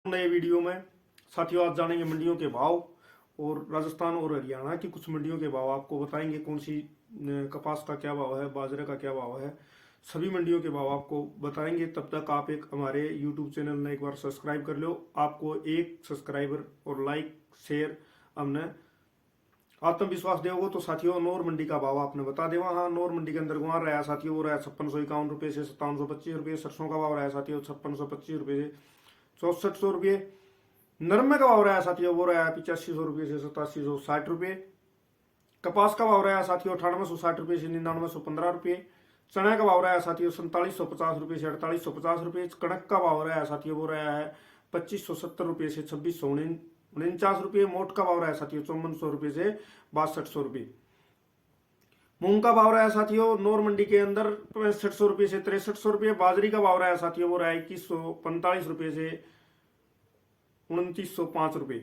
नए वीडियो में साथियों आज जानेंगे मंडियों के भाव और राजस्थान और हरियाणा की कुछ मंडियों के भाव आपको बताएंगे। कौन सी कपास का क्या भाव है, बाजरे का क्या भाव है, सभी मंडियों के भाव आपको बताएंगे। तब तक आप एक हमारे YouTube चैनल में एक बार सब्सक्राइब कर लो। आपको एक सब्सक्राइबर और लाइक शेयर हमने आत्मविश्वास देवो तो साथियों नौर मंडी का भाव आपने बता देवा। हाँ, नौर मंडी के अंदर गुआर रहा साथियों वो रहा 5651 रुपये से 5725 रुपये। सरसों का भाव रहा साथियों 5625 रुपये से 6400 रुपये। नरमे का भाव रहा साथियों वो रहा 8500 रुपये से 8760 रुपये। कपास का भाव रहा साथियों 9860 रुपये से 9915 रुपये। चना का भाव रहा साथियों 4750 रुपये से 4850 रुपये। कणक का भाव रहा साथियों वो रहा है 2570 रुपये से 2649 रुपये। मोट का भाव रहा साथियों 5400 रुपये से 6200 रुपये। मूंग का भाव रहा साथियों नौर मंडी के अंदर 6500 रुपये से 6300 रुपये। बाजरी का भाव रहा साथियों वो रहा 2145 रुपये से 2905 रुपये।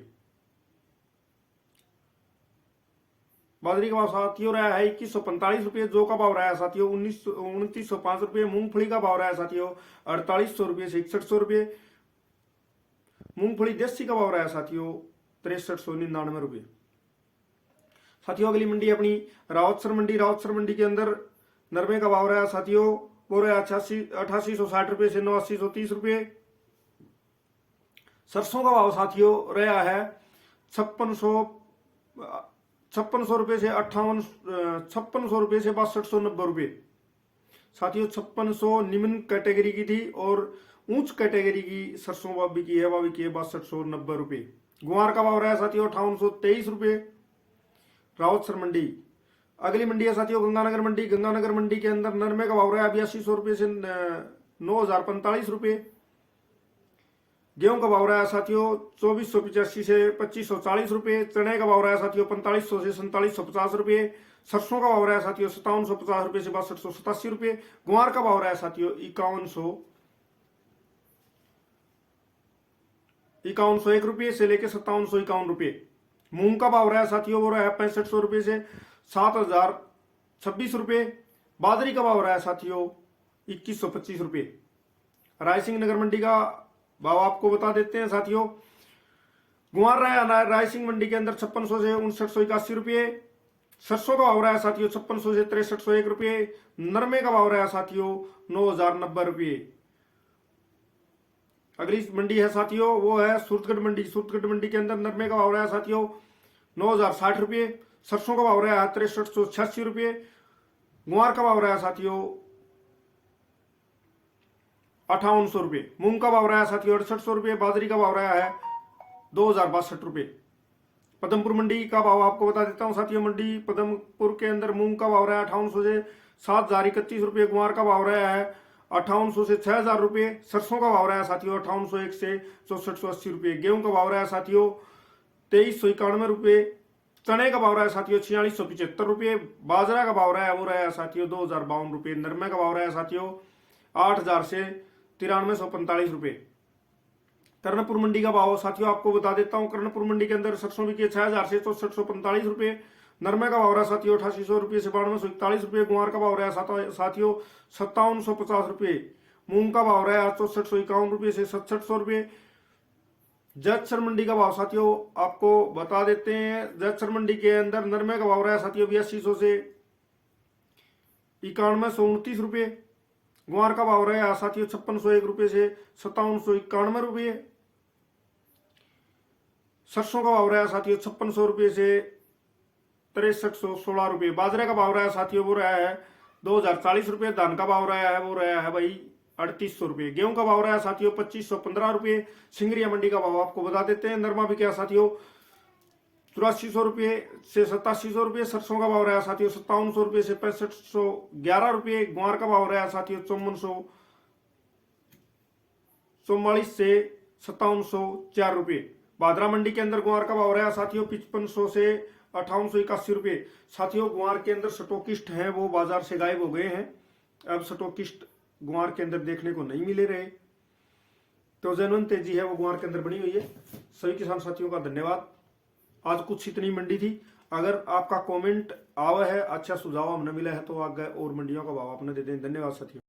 बाजरी का भाव साथियों रहा है 2145 रुपये। जौ का भाव रहा साथियों 2905 रुपये। मूंगफली का भाव रहा साथियों 4800 रुपये से 6100 रुपये। मूंगफली देसी का भाव रहा साथियों 6399 रुपये। साथियों अगली मंडी अपनी रावतसर मंडी। रावतसर मंडी के अंदर नरमे का भाव रहा साथियों वो रहा 8860 रुपये से 8930 रुपये। सरसों का भाव साथियों रहा है 5600 रुपये से 5600 रुपये से 6290 रुपये। साथियों 5600 निम्न कैटेगरी की थी और उच्च कैटेगरी की सरसों बिकी है 6290 रुपये। गुआर का भाव रहा साथियों 5823 रुपये रावतसर मंडी। अगली मंडी है साथियों गंगानगर मंडी। गंगानगर मंडी के अंदर नरमे का भाव रहा 8200 रुपये से 9045 रुपये। गेहूं का भाव रहा साथियों 2485 से 2540 रुपये। चने का भाव रहा साथियों 4500 से 4750 रुपये। सरसों का भाव रहा साथियों 5750 रुपये से 6287 रुपये। गुआर का भाव रहा साथियों 5101 रुपये से लेकर 5751 रुपये। मूंग का भाव रहा साथियों वो रहा 6500 रुपये से 7026 रुपये। बाजरी का भाव रहा साथियों 2125 रुपये। रायसिंह नगर मंडी का भाव आपको बता देते हैं साथियों। गुआर रहा रायसिंह मंडी के अंदर 5600 से 5981 रुपये। सरसों का भाव रहा साथियों 5600 से 6301 रुपये। नरमे का भाव रहा साथियों 9090 रुपये। अगली मंडी है साथियों वो है सूरतगढ़ मंडी। सूरतगढ़ मंडी के अंदर नरमे का भाव रहा साथियों 9060 रुपये। सरसों का भाव रहा है 6386 रुपये। गुआर का भाव रहा साथियों 5800 रुपये। मूंग का भाव रहा साथियों 6800 रुपये। बाजरी का भाव रहा है 2062 रुपये। पदमपुर मंडी का भाव आपको बता देता हूं साथियों। मंडी पदमपुर के अंदर मूंग का भाव रहा है 5800 से 7031 रुपये। गुआर का भाव रहा है 5800 से 6000 रुपये। सरसों का भाव रहा है साथियों 5801 से 6480 रुपये। गेहूं का भाव रहा है साथियों 2391 रुपये। चने का भाव रहा है साथियों 4675 रुपये। बाजरा का भाव रहा है वो रहा है साथियों 2052 रुपये। नरमे का भाव रहा है साथियों 8000 से 9345 रुपये। कर्णपुर मंडी का भाव साथियों आपको बता देता हूं। कर्णपुर मंडी के अंदर सरसों बिकी 6000 से 6445 रुपये। नरमे का भाव रहा साथियों 8800 रुपये से 9241 रुपये। गुआर का भाव रहा साथियों 5750 रुपये। मूंग का भाव रहा 6451 रुपये से 6700 रुपये। जैतसर मंडी का भाव साथियों आपको बता देते हैं। जैतसर मंडी के अंदर नरमे का भाव रहा साथियों 8200 से 9129 रुपये। गुआर का भाव रहा साथियों 5601 रुपये से 5791 रुपये। सरसों का भाव रहा साथियों 5600 रुपये से 6316 रुपये। बाजरे का भाव रहा साथियों वो रहा है 2040 रुपये। धान का भाव रहा है वो रहा है भाई 3800 रुपये। गेहूं का भाव रहा साथियों 2515 रुपये। सिंगरिया मंडी का भाव आपको बता देते हैं। नरमा भी क्या साथियों 8400 रुपये से 8700 रुपये। सरसों का भाव रहा साथियों 5700 रुपये से 6511 रुपये। गुआर का भाव रहा साथियों 5444 से 5704 रुपये। भादरा मंडी के अंदर गुआर का भाव रहा साथियों 5500 से 5881 रुपये। साथियों गुआर के अंदर स्टॉकिस्ट हैं वो बाजार से गायब हो गए हैं। अब स्टॉकिस्ट गुआर के अंदर देखने को नहीं मिले रहे, तो जेन्युइन तेजी है वो गुआर के अंदर बनी हुई है। सभी किसान साथियों का धन्यवाद। आज कुछ इतनी मंडी थी। अगर आपका कमेंट आवा है, अच्छा सुझाव हमने मिला है तो आगे और मंडियों का भाव आपने दे दें। धन्यवाद साथियों।